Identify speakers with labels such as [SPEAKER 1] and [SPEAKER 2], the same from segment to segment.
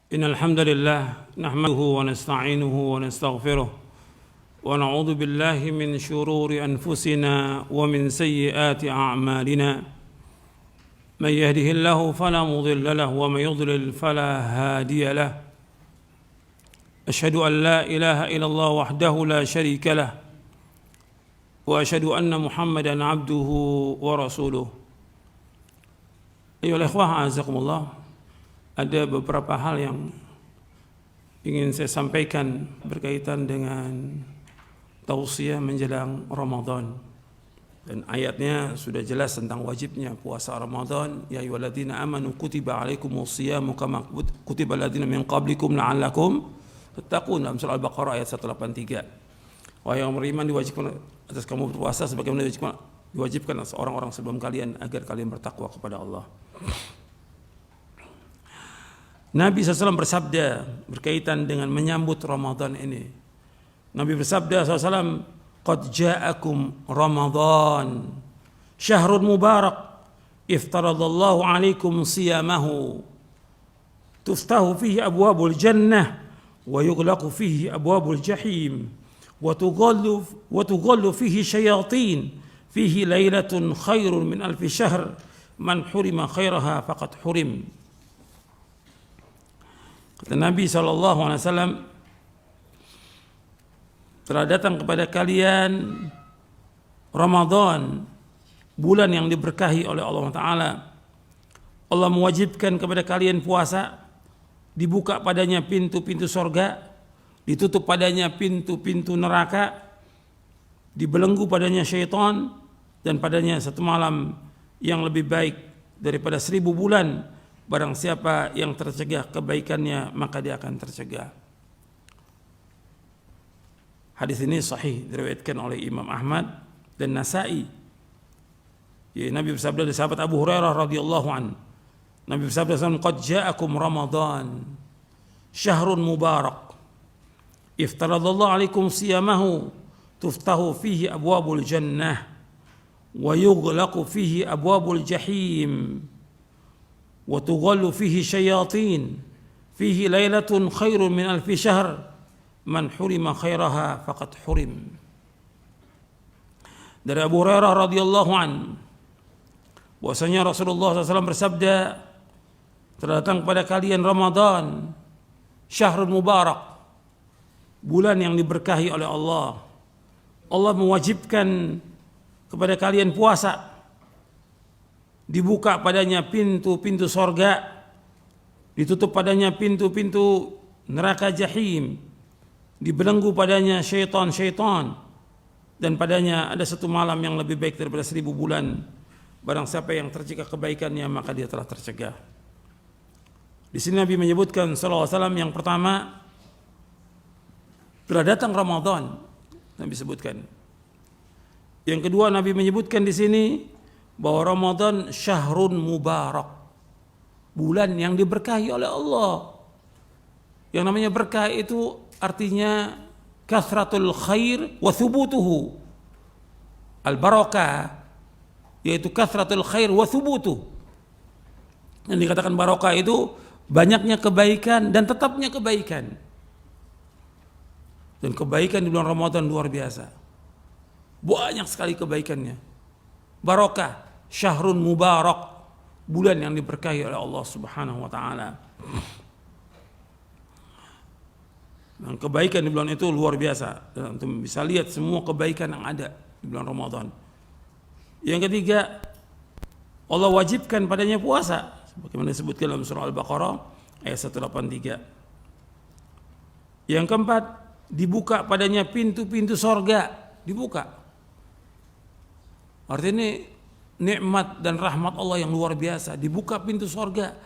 [SPEAKER 1] إن الحمد لله نحمده ونستعينه ونستغفره ونعوذ بالله من شرور أنفسنا ومن سيئات أعمالنا من يهده الله فلا مضل له ومن يضلل فلا هادي له أشهد أن لا إله إلا الله وحده لا شريك له وأشهد أن محمدا عبده ورسوله. أيها الإخوة أعزكم الله, ada beberapa hal yang ingin saya sampaikan berkaitan dengan tausiah menjelang Ramadan. Dan ayatnya sudah jelas tentang wajibnya puasa Ramadan. Ya ayyuhalladzina amanu kutiba alaikumus-syiyamu kama kutiba alladzina min qablikum la'allakum tattaqun, dalam surah Al-Baqarah ayat 183. Wahai yang beriman, diwajibkan atas kamu berpuasa sebagaimana diwajibkan atas orang-orang sebelum kalian agar kalian bertakwa kepada Allah. Nabi SAW bersabda berkaitan dengan menyambut Ramadan ini. Nabi bersabda SAW, "Qad ja'akum Ramadan, syahrun mubarak, iftaradallahu alaikum siyamahu, tuftahu fihi abwabul jannah, wa yughlaqu fihi abwabul jahim, wa tughallu fihi syayatin, fihi lailatun khairun min alfi syahr, man hurima khairaha faqad hurim." Kata Nabi SAW, telah datang kepada kalian Ramadan, bulan yang diberkahi oleh Allah Ta'ala. Allah mewajibkan kepada kalian puasa, dibuka padanya pintu-pintu sorga, ditutup padanya pintu-pintu neraka, dibelenggu padanya syaitan, dan padanya satu malam yang lebih baik daripada 1000 bulan. Barang siapa yang tercegah kebaikannya, maka dia akan tercegah. Hadis ini sahih, diriwayatkan oleh Imam Ahmad dan Nasa'i. Ya, Nabi bersabda dari sahabat Abu Hurairah radhiyallahu an. Nabi bersabda, "Qad ja'akum Ramadan, syahrun mubarak, iftaradallahu alaikum siyamahu, tuftahu fihi abwabul jannah, wa yughlaqu fihi abwabul jahim, wa tughallu fihi syayatin, fihi lailatun khairun min alfi syahr, man hurima khairaha faqad hurim." Dari Abu Hurairah radhiyallahu an, bahwasanya Rasulullah SAW bersabda, telah datang kepada kalian Ramadan, syahrul mubarak, bulan yang diberkahi oleh Allah. Allah mewajibkan kepada kalian puasa, dibuka padanya pintu-pintu sorga, ditutup padanya pintu-pintu neraka jahim, dibelenggu padanya syaitan-syaitan, dan padanya ada satu malam yang lebih baik daripada 1000 bulan. Barang siapa yang tercegah kebaikannya, maka dia telah tercegah. Di sini Nabi menyebutkan sallallahu alaihi wasallam, yang pertama, telah datang Ramadan, Nabi sebutkan. Yang kedua, Nabi menyebutkan di sini bahwa Ramadan syahrun mubarak, bulan yang diberkahi oleh Allah. Yang namanya berkah itu artinya kathratul khair wa thubutuhu. Al-barakah yaitu kathratul khair wa thubutuh. Yang dikatakan barakah itu banyaknya kebaikan dan tetapnya kebaikan. Dan kebaikan di bulan Ramadan luar biasa. Banyak sekali kebaikannya. Barakah, syahrun mubarak, bulan yang diberkahi oleh Allah Subhanahu wa taala. Dan kebaikan di bulan itu luar biasa. Dan antum bisa lihat semua kebaikan yang ada di bulan Ramadan. Yang ketiga, Allah wajibkan padanya puasa, sebagaimana disebutkan dalam surah Al-Baqarah ayat 183. Yang keempat, dibuka padanya pintu-pintu sorga, dibuka. Artinya nikmat dan rahmat Allah yang luar biasa, dibuka pintu sorga.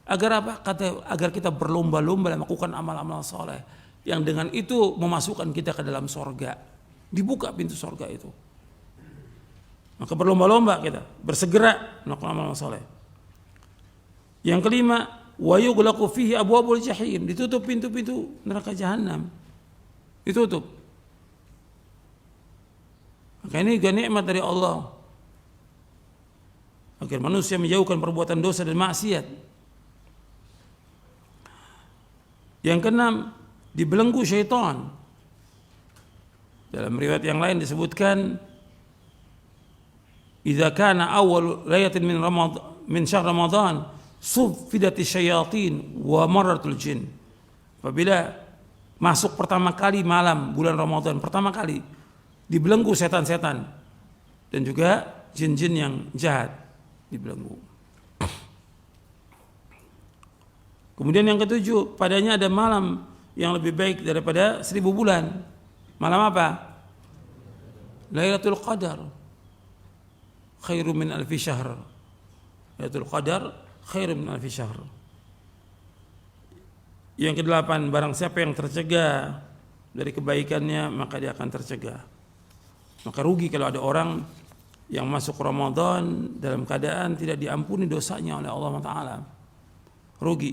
[SPEAKER 1] Agar apa? Agar kita berlomba-lomba melakukan amal-amal soleh, yang dengan itu memasukkan kita ke dalam sorga. Dibuka pintu sorga itu, maka berlomba-lomba kita, bersegera melakukan amal soleh. Yang kelima, wa yughlaqu fihi abwabul jahim, ditutup pintu-pintu neraka jahanam, ditutup. Maka ini juga nikmat dari Allah, agar manusia menjauhkan perbuatan dosa dan maksiat. Yang keenam, dibelenggu syaitan. Dalam riwayat yang lain disebutkan, idza kana awal layatin min syahr Ramadan sufidati syayatin wa marratul jin. Apabila masuk pertama kali malam bulan Ramadan, pertama kali dibelenggu setan-setan dan juga jin-jin yang jahat dibelenggu. Kemudian yang ketujuh, padanya ada malam yang lebih baik daripada 1000 bulan. Malam apa? Lailatul Qadar khairum min alfi syahr. Lailatul Qadar khairum min alfi syahr. Yang kedelapan, barang siapa yang tercegah dari kebaikannya maka dia akan tercegah. Maka rugi kalau ada orang yang masuk Ramadan dalam keadaan tidak diampuni dosanya oleh Allah Ta'ala. Rugi.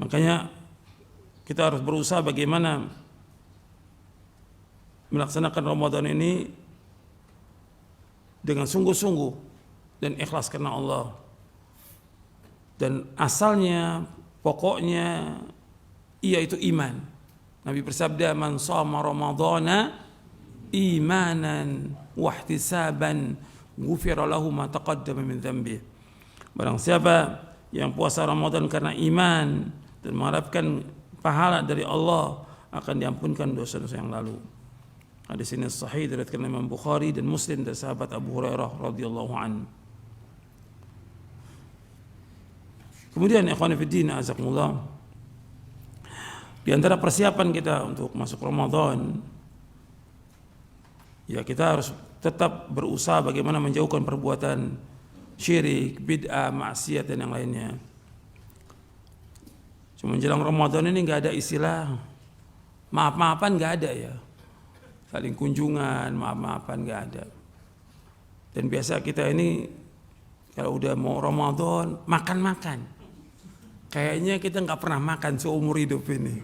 [SPEAKER 1] Makanya kita harus berusaha bagaimana melaksanakan Ramadan ini dengan sungguh-sungguh dan ikhlas karena Allah. Dan asalnya, pokoknya, yaitu iman. Nabi bersabda, man shama Ramadhana imanan wahtisaban ghufira lahu ma taqaddama min dhanbi. Barang siapa yang puasa Ramadan karena iman dan mengharapkan pahala dari Allah, akan diampunkan dosa-dosa yang lalu. Hadis ini sahih diriwayatkan Imam Bukhari dan Muslim dari sahabat Abu Hurairah radhiyallahu an. Kemudian ikhwan fillah azakumullah, di antara persiapan kita untuk masuk Ramadan, ya kita harus tetap berusaha bagaimana menjauhkan perbuatan syirik, bid'ah, maksiat dan yang lainnya. Cuma menjelang Ramadan ini nggak ada istilah maaf-maafan, nggak ada ya. Saling kunjungan, maaf-maafan nggak ada. Dan biasa kita ini kalau udah mau Ramadan makan-makan. Kayaknya kita nggak pernah makan seumur hidup ini.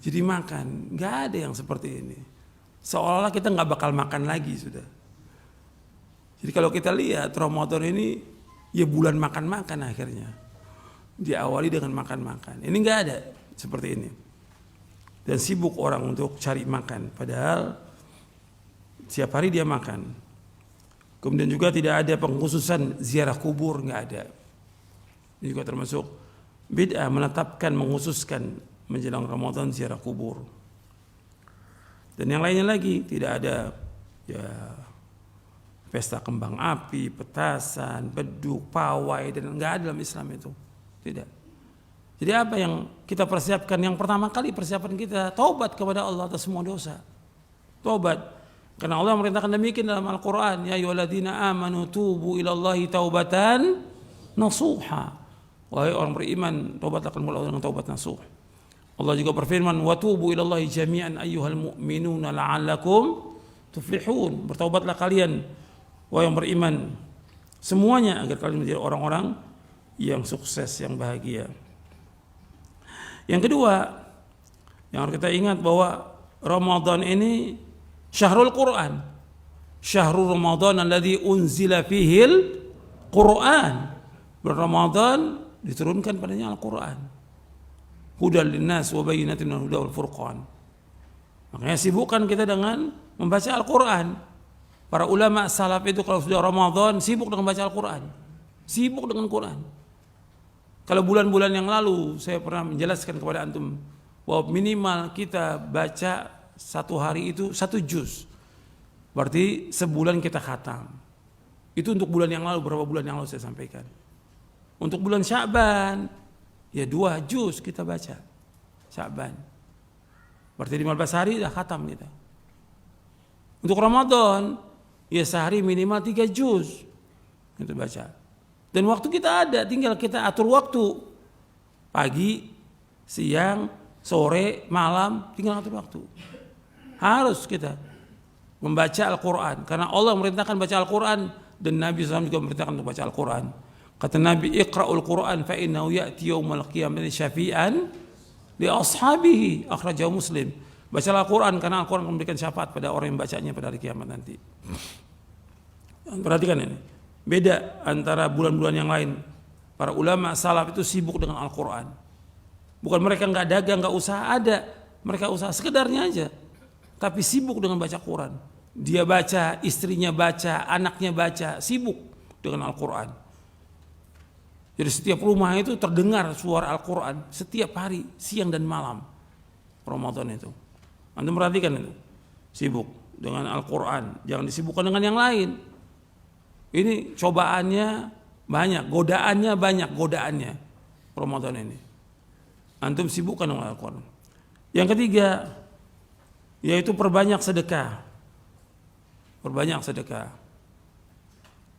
[SPEAKER 1] Jadi makan, nggak ada yang seperti ini. Seolah-olah kita nggak bakal makan lagi sudah. Jadi kalau kita lihat Ramadan ini ya bulan makan-makan akhirnya. Diawali dengan makan-makan. Ini nggak ada seperti ini. Dan sibuk orang untuk cari makan. Padahal setiap hari dia makan. Kemudian juga tidak ada pengkhususan ziarah kubur, nggak ada. Ini juga termasuk bid'ah, menetapkan, mengkhususkan menjelang Ramadan ziarah kubur. Dan yang lainnya lagi, tidak ada ya pesta kembang api, petasan, beduk, pawai, dan nggak ada dalam Islam itu. Tidak. Jadi apa yang kita persiapkan? Yang pertama kali persiapan kita taubat kepada Allah atas semua dosa. Taubat. Karena Allah merintahkan demikian dalam Al-Quran. Ya ayyuhalladzina amanu tubu ilallahi taubatan nasuha. Wahai orang beriman, taubatlah kepada Allah dengan taubat nasuh. Allah juga berfirman, wa tubu ilallahi jami'an ayyuhal mu'minuna la'allakum tuflihun. Bertaubatlah kalian, wahai yang beriman, semuanya agar kalian menjadi orang-orang yang sukses, yang bahagia. Yang kedua, yang harus kita ingat bahwa Ramadan ini syahrul Quran. Syahrul Ramadan alladzi unzila fihil Quran. Bulan Ramadan diturunkan padanya Al-Quran. Hudal linnas wa bayyinatin minal huda wal furqan. Makanya sibukkan kita dengan membaca Al-Quran. Para ulama salaf itu kalau sudah Ramadan sibuk dengan baca Al-Quran. Sibuk dengan Quran. Kalau bulan-bulan yang lalu saya pernah menjelaskan kepada antum bahwa minimal kita baca satu hari itu 1 juz. Berarti sebulan kita khatam. Itu untuk bulan yang lalu, berapa bulan yang lalu saya sampaikan. Untuk bulan Sya'ban ya 2 juz kita baca. Sya'ban. Berarti 15 hari dah khatam kita. Untuk Ramadan ya sehari minimal 3 juz kita baca. Dan waktu kita ada, tinggal kita atur waktu. Pagi, siang, sore, malam, tinggal atur waktu. Harus kita membaca Al-Quran. Karena Allah merintahkan baca Al-Quran. Dan Nabi SAW juga merintahkan untuk baca Al-Quran. Kata Nabi, iqra'ul Quran fa'innahu ya'ti yawmal qiyamati syafi'an li ashabihi. Akhrajahu Muslim. Bacalah Al-Quran karena Al-Quran memberikan syafaat pada orang yang bacanya pada hari kiamat nanti. Perhatikan ini. Beda antara bulan-bulan yang lain. Para ulama salaf itu sibuk dengan Al-Quran. Bukan mereka nggak dagang, nggak usaha, ada. Mereka usaha sekedarnya aja. Tapi sibuk dengan baca Quran. Dia baca, istrinya baca, anaknya baca, sibuk dengan Al-Quran. Jadi setiap rumah itu terdengar suara Al-Quran setiap hari, siang dan malam. Ramadan itu. Antum perhatikan itu. Sibuk dengan Al-Quran. Jangan disibukkan dengan yang lain. Ini cobaannya banyak, godaannya banyak, godaannya Ramadan ini. Antum sibukkan dengan Al-Quran. Yang ketiga, yaitu perbanyak sedekah. Perbanyak sedekah.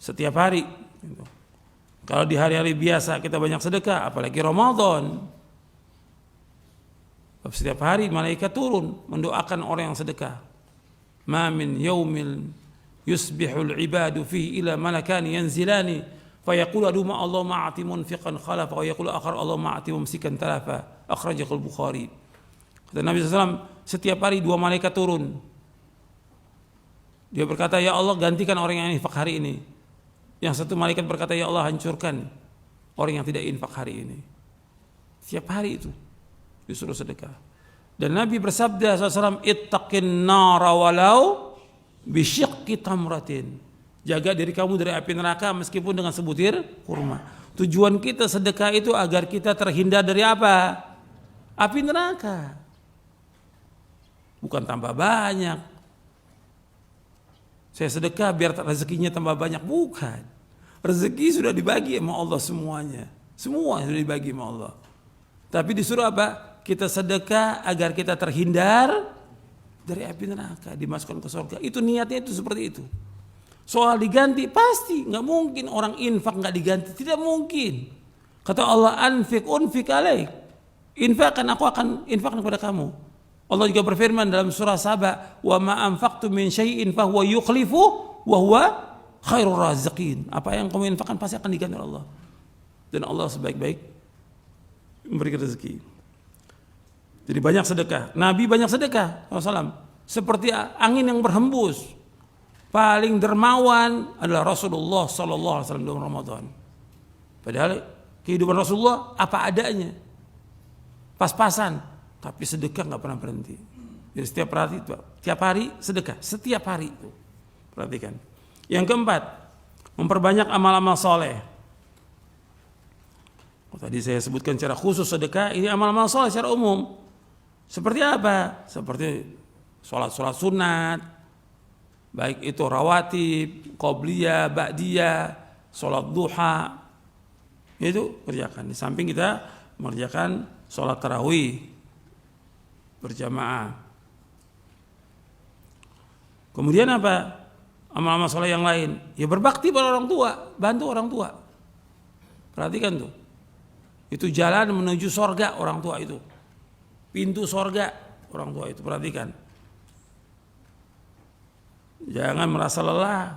[SPEAKER 1] Setiap hari. Kalau di hari-hari biasa kita banyak sedekah, apalagi Ramadan. Setiap hari malaikat turun mendoakan orang yang sedekah. Ma min yaumil yusbihul ibadu fihi ila malakani yanzilani fayaqulu aduma Allah ma'ati munfiqan khalafa wa yaqulu akhar Allah ma'ati mumsikan talafa. Akhrajahul Bukhari. Kata Nabi SAW, setiap hari 2 malaikat turun. Dia berkata, ya Allah gantikan orang yang infak hari ini. Yang satu malaikat berkata, ya Allah hancurkan orang yang tidak infak hari ini. Setiap hari itu disuruh sedekah. Dan Nabi bersabda SAW, ittaqin nara walau bisyiqqi tamratin. Jaga diri kamu dari api neraka meskipun dengan sebutir kurma. Tujuan kita sedekah itu agar kita terhindar dari apa? Api neraka. Bukan tambah banyak. Saya sedekah biar rezekinya tambah banyak. Bukan. Rezeki sudah dibagi sama Allah semuanya. Semua sudah dibagi sama Allah. Tapi disuruh apa? Kita sedekah agar kita terhindar dari api neraka, dimasukkan ke surga. Itu niatnya itu seperti itu. Soal diganti pasti nggak mungkin orang infak nggak diganti, tidak mungkin. Kata Allah, anfik unfik alaik. Infakkan, aku akan infakkan kepada kamu. Allah juga berfirman dalam surah Saba, wa ma anfaqtum min syai'in fa huwa yukhlifu wa huwa khairur raziqin. Apa yang kamu infakkan pasti akan diganti oleh Allah. Dan Allah sebaik-baik memberi rezeki. Jadi banyak sedekah. Nabi banyak sedekah SAW. Seperti angin yang berhembus. Paling dermawan adalah Rasulullah SAW dalam Ramadan. Padahal kehidupan Rasulullah apa adanya, pas-pasan, tapi sedekah nggak pernah berhenti. Jadi setiap hari sedekah, setiap hari itu. Perhatikan. Yang keempat, memperbanyak amal-amal soleh. Tadi saya sebutkan secara khusus sedekah, ini amal-amal soleh secara umum. Seperti apa? Seperti sholat sunat, baik itu rawatib, qobliyah, ba'diyah, sholat duha, itu kerjakan. Di samping kita mengerjakan sholat tarawih berjamaah. Kemudian apa? Amal-amal soleh yang lain. Ya berbakti pada orang tua, bantu orang tua. Perhatikan tuh. Itu jalan menuju sorga orang tua itu. Pintu sorga orang tua itu, perhatikan. Jangan merasa lelah,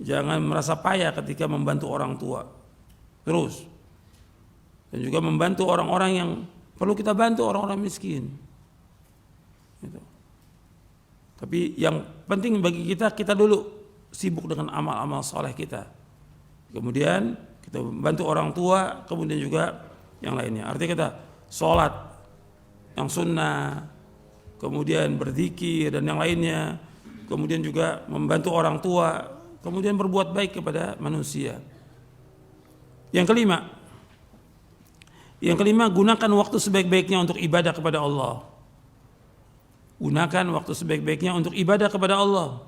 [SPEAKER 1] jangan merasa payah ketika membantu orang tua. Terus. Dan juga membantu orang-orang yang perlu kita bantu, orang-orang miskin. Gitu. Tapi yang penting bagi kita dulu sibuk dengan amal-amal soleh kita. Kemudian kita bantu orang tua, kemudian juga yang lainnya. Artinya kita sholat yang sunnah, kemudian berzikir dan yang lainnya, kemudian juga membantu orang tua, kemudian berbuat baik kepada manusia. Yang kelima, gunakan waktu sebaik-baiknya untuk ibadah kepada Allah. Gunakan waktu sebaik-baiknya untuk ibadah kepada Allah.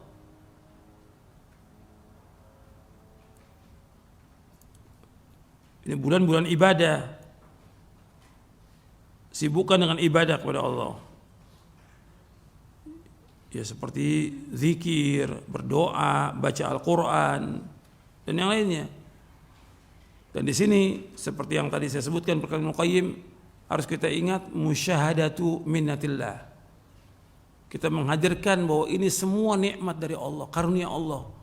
[SPEAKER 1] Ini bulan-bulan ibadah. Sibukkan dengan ibadah kepada Allah. Ya seperti zikir, berdoa, baca Al-Quran, dan yang lainnya. Dan di sini seperti yang tadi saya sebutkan perkataan Ibnu Qayyim, harus kita ingat musyahadatu minnatillah. Kita menghadirkan bahwa ini semua nikmat dari Allah, karunia Allah.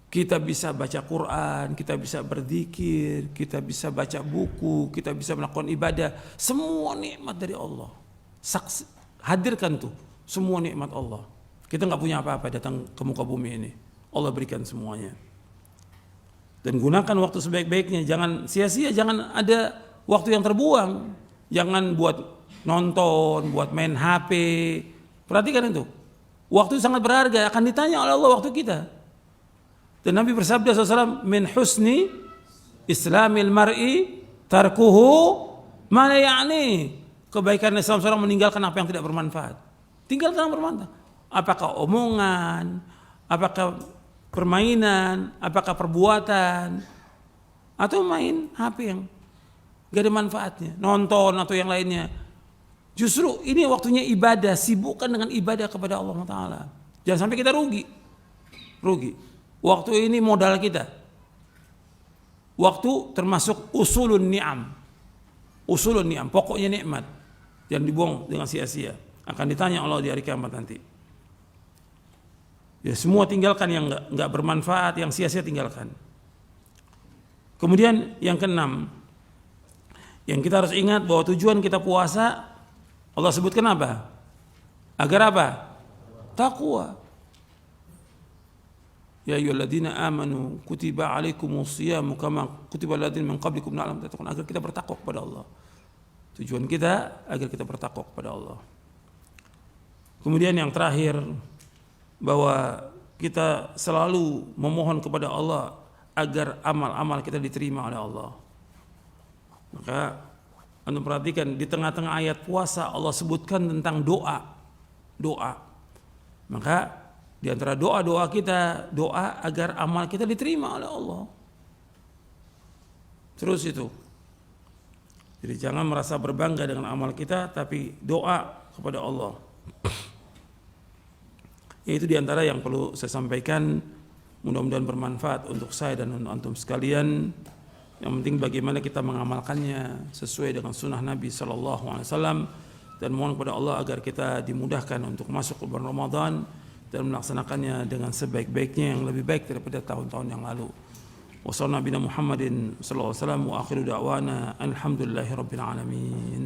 [SPEAKER 1] Kita bisa baca Quran, kita bisa berzikir, kita bisa baca buku, kita bisa melakukan ibadah. Semua nikmat dari Allah. Hadirkan tuh semua nikmat Allah. Kita nggak punya apa-apa datang ke muka bumi ini. Allah berikan semuanya. Dan gunakan waktu sebaik-baiknya. Jangan sia-sia, jangan ada waktu yang terbuang. Jangan buat nonton, buat main HP. Perhatikan itu. Waktu sangat berharga, akan ditanya oleh Allah waktu kita. Dan Nabi bersabda SAW, min husni islamil mar'i tarkuhu ma la ya'ni. Kebaikan Islam seorang meninggalkan apa yang tidak bermanfaat. Tinggalkan yang bermanfaat. Apakah omongan, apakah permainan, apakah perbuatan, atau main HP yang gak ada manfaatnya, nonton atau yang lainnya. Justru ini waktunya ibadah, sibukkan dengan ibadah kepada Allah Ta'ala. Jangan sampai kita rugi. Waktu ini modal kita. Waktu termasuk usulun ni'am. Pokoknya nikmat. Jangan dibuang dengan sia-sia. Akan ditanya Allah di hari kiamat nanti. Ya, semua tinggalkan yang enggak bermanfaat, yang sia-sia tinggalkan. Kemudian yang keenam, yang kita harus ingat bahwa tujuan kita puasa Allah sebutkan apa? Agar apa? Taqwa. Ya ayyuhalladzina amanu kutiba alaikumus syiyamu kama kutiba alal ladzina min qablikum la'allakum tattaqun. Agar kita bertakwa kepada Allah. Tujuan kita agar kita bertakwa kepada Allah. Kemudian yang terakhir, bahwa kita selalu memohon kepada Allah agar amal-amal kita diterima oleh Allah. Maka Anda perhatikan di tengah-tengah ayat puasa Allah sebutkan tentang doa. Maka di antara doa-doa kita, doa agar amal kita diterima oleh Allah. Terus itu. Jadi jangan merasa berbangga dengan amal kita, tapi doa kepada Allah. Itu di antara yang perlu saya sampaikan. Mudah-mudahan bermanfaat untuk saya dan untuk antum sekalian. Yang penting bagaimana kita mengamalkannya sesuai dengan sunnah Nabi SAW, dan mohon kepada Allah agar kita dimudahkan untuk masuk ke bulan Ramadan dan melaksanakannya dengan sebaik-baiknya, yang lebih baik daripada tahun-tahun yang lalu. Wassallallahu Muhammadin sallallahu alaihi wasallam wa akhiru da'wana alhamdulillahi rabbil alamin.